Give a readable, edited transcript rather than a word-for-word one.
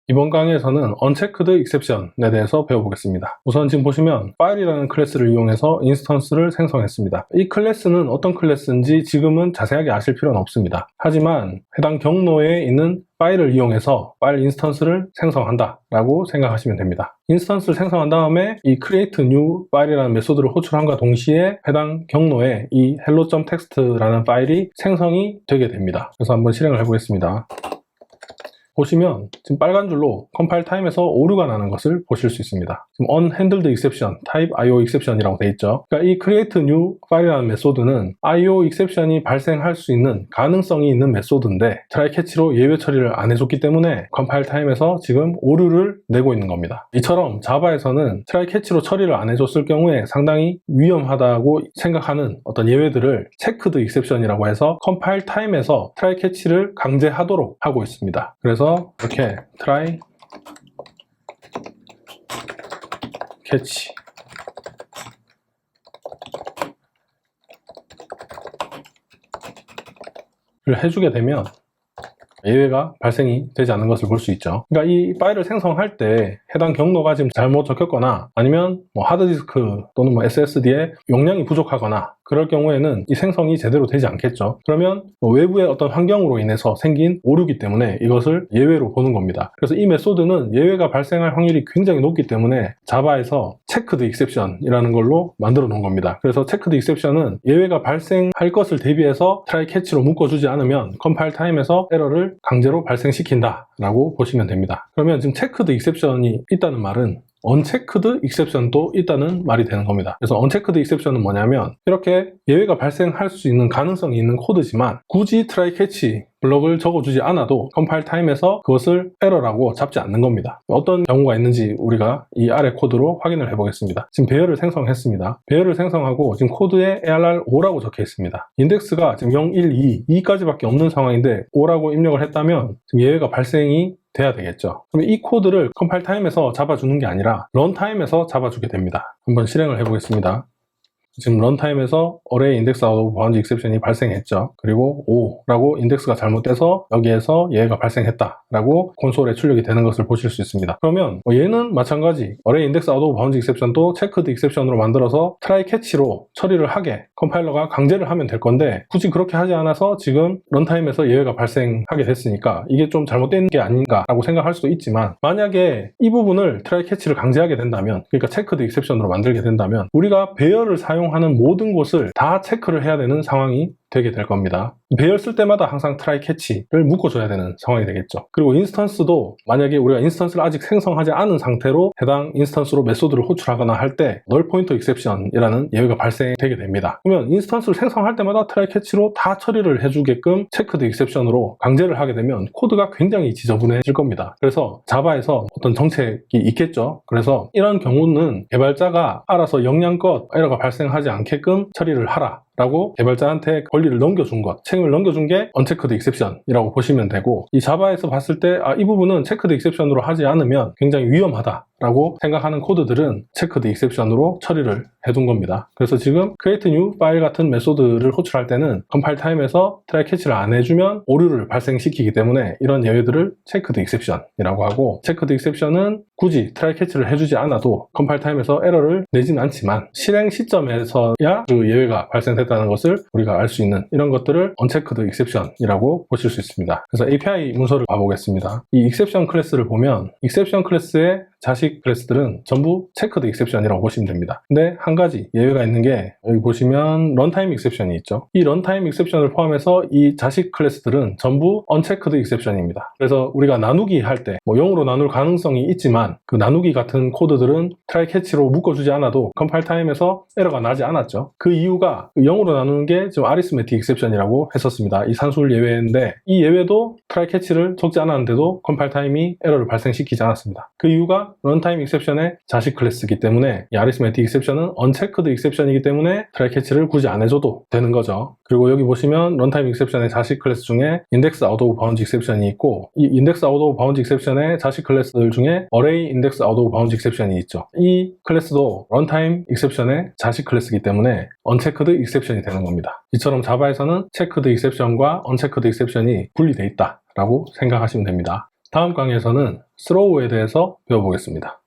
이번 강의에서는 unchecked exception에 대해서 배워보겠습니다. 우선 지금 보시면 file이라는 클래스를 이용해서 인스턴스를 생성했습니다. 이 클래스는 어떤 클래스인지 지금은 자세하게 아실 필요는 없습니다. 하지만 해당 경로에 있는 파일을 이용해서 파일 인스턴스를 생성한다 라고 생각하시면 됩니다. 인스턴스를 생성한 다음에 이 create new file이라는 메소드를 호출함과 동시에 해당 경로에 이 hello.txt라는 파일이 생성이 되게 됩니다. 그래서 한번 실행을 해보겠습니다. 보시면 지금 빨간 줄로 컴파일 타임에서 오류가 나는 것을 보실 수 있습니다. 지금 unhandled exception, type IO exception이라고 되어 있죠. 그러니까 이 create new file이라는 메소드는 IO exception이 발생할 수 있는 가능성이 있는 메소드인데 try catch로 예외 처리를 안 해줬기 때문에 컴파일 타임에서 지금 오류를 내고 있는 겁니다. 이처럼 자바에서는 try catch로 처리를 안 해줬을 경우에 상당히 위험하다고 생각하는 어떤 예외들을 checked exception이라고 해서 컴파일 타임에서 try catch를 강제하도록 하고 있습니다. 그래서 이렇게 try catch 를 해주게 되면 예외가 발생이 되지 않는 것을 볼 수 있죠. 그러니까 이 파일을 생성할 때 해당 경로가 지금 잘못 적혔거나 아니면 하드디스크 또는 SSD에 용량이 부족하거나 그럴 경우에는 이 생성이 제대로 되지 않겠죠. 그러면 외부의 어떤 환경으로 인해서 생긴 오류이기 때문에 이것을 예외로 보는 겁니다. 그래서 이 메소드는 예외가 발생할 확률이 굉장히 높기 때문에 자바에서 checked exception이라는 걸로 만들어 놓은 겁니다. 그래서 checked exception은 예외가 발생할 것을 대비해서 try catch로 묶어주지 않으면 컴파일 타임에서 에러를 강제로 발생시킨다 라고 보시면 됩니다. 그러면 지금 checked exception이 있다는 말은 unchecked exception도 있다는 말이 되는 겁니다. 그래서 unchecked exception은 뭐냐면 이렇게 예외가 발생할 수 있는 가능성이 있는 코드지만 굳이 try catch 블럭을 적어주지 않아도 컴파일 타임에서 그것을 에러라고 잡지 않는 겁니다. 어떤 경우가 있는지 우리가 이 아래 코드로 확인을 해보겠습니다. 지금 배열을 생성했습니다. 배열을 생성하고 지금 코드에 ARR5라고 적혀 있습니다. 인덱스가 지금 0, 1, 2, 2까지밖에 없는 상황인데 5라고 입력을 했다면 지금 예외가 발생이 돼야 되겠죠. 그럼 이 코드를 컴파일 타임에서 잡아주는 게 아니라 런타임에서 잡아주게 됩니다. 한번 실행을 해보겠습니다. 지금 런타임에서 array index out of bounds exception이 발생했죠. 그리고 5라고 인덱스가 잘못돼서 여기에서 얘가 발생했다라고 콘솔에 출력이 되는 것을 보실 수 있습니다. 그러면 얘는 마찬가지 array index out of bounds exception도 checked exception으로 만들어서 try catch로 처리를 하게 컴파일러가 강제를 하면 될 건데 굳이 그렇게 하지 않아서 지금 런타임에서 예외가 발생하게 됐으니까 이게 좀 잘못된 게 아닌가라고 생각할 수도 있지만 만약에 이 부분을 try catch를 강제하게 된다면 그러니까 checked exception으로 만들게 된다면 우리가 배열을 사용하는 모든 곳을 다 체크를 해야 되는 상황이 되게 될 겁니다. 배열 쓸 때마다 항상 try catch를 묶어줘야 되는 상황이 되겠죠. 그리고 인스턴스도 만약에 우리가 인스턴스를 아직 생성하지 않은 상태로 해당 인스턴스로 메소드를 호출하거나 할 때 null pointer exception이라는 예외가 발생되게 됩니다. 그러면 인스턴스를 생성할 때마다 try catch로 다 처리를 해주게끔 checked exception으로 강제를 하게 되면 코드가 굉장히 지저분해질 겁니다. 그래서 자바에서 어떤 정책이 있겠죠. 그래서 이런 경우는 개발자가 알아서 영양껏 에러가 발생하지 않게끔 처리를 하라 라고 개발자한테 권리를 넘겨준 것, 책임을 넘겨준 게 unchecked exception이라고 보시면 되고 이 자바에서 봤을 때 이 부분은 checked exception으로 하지 않으면 굉장히 위험하다 라고 생각하는 코드들은 checked exception으로 처리를 해둔 겁니다. 그래서 지금 create new file 같은 메소드를 호출할 때는 컴파일 타임에서 try catch를 안 해주면 오류를 발생시키기 때문에 이런 예외들을 checked exception이라고 하고 checked exception은 굳이 try catch를 해주지 않아도 컴파일 타임에서 에러를 내진 않지만 실행 시점에서야 그 예외가 발생됐다는 것을 우리가 알 수 있는 이런 것들을 unchecked exception이라고 보실 수 있습니다. 그래서 API 문서를 봐보겠습니다. 이 exception 클래스를 보면 exception 클래스의 자식 클래스들은 전부 checked exception이라고 보시면 됩니다. 근데 한 가지 예외가 있는 게 여기 보시면 runtime exception이 있죠. 이 runtime exception을 포함해서 이 자식 클래스들은 전부 unchecked exception입니다. 그래서 우리가 나누기 할 때 0으로 나눌 가능성이 있지만 그 나누기 같은 코드들은 try catch로 묶어주지 않아도 컴파일 타임에서 에러가 나지 않았죠. 그 이유가 0으로 나누는 게 지금 arithmetic exception이라고 했었습니다. 이 산술 예외인데 이 예외도 try catch를 적지 않았는데도 컴파일 타임이 에러를 발생시키지 않았습니다. 그 이유가 runtime exception의 자식 클래스이기 때문에 이 arithmetic exception은 unchecked exception이기 때문에 try catch를 굳이 안 해줘도 되는 거죠. 그리고 여기 보시면 runtime exception의 자식 클래스 중에 index out of bounds exception이 있고 이 index out of bounds exception의 자식 클래스들 중에 array index out of bounds exception이 있죠. 이 클래스도 runtime exception의 자식 클래스이기 때문에 unchecked exception이 되는 겁니다. 이처럼 자바에서는 checked exception과 unchecked exception이 분리되어 있다 라고 생각하시면 됩니다. 다음 강의에서는 스로우에 대해서 배워보겠습니다.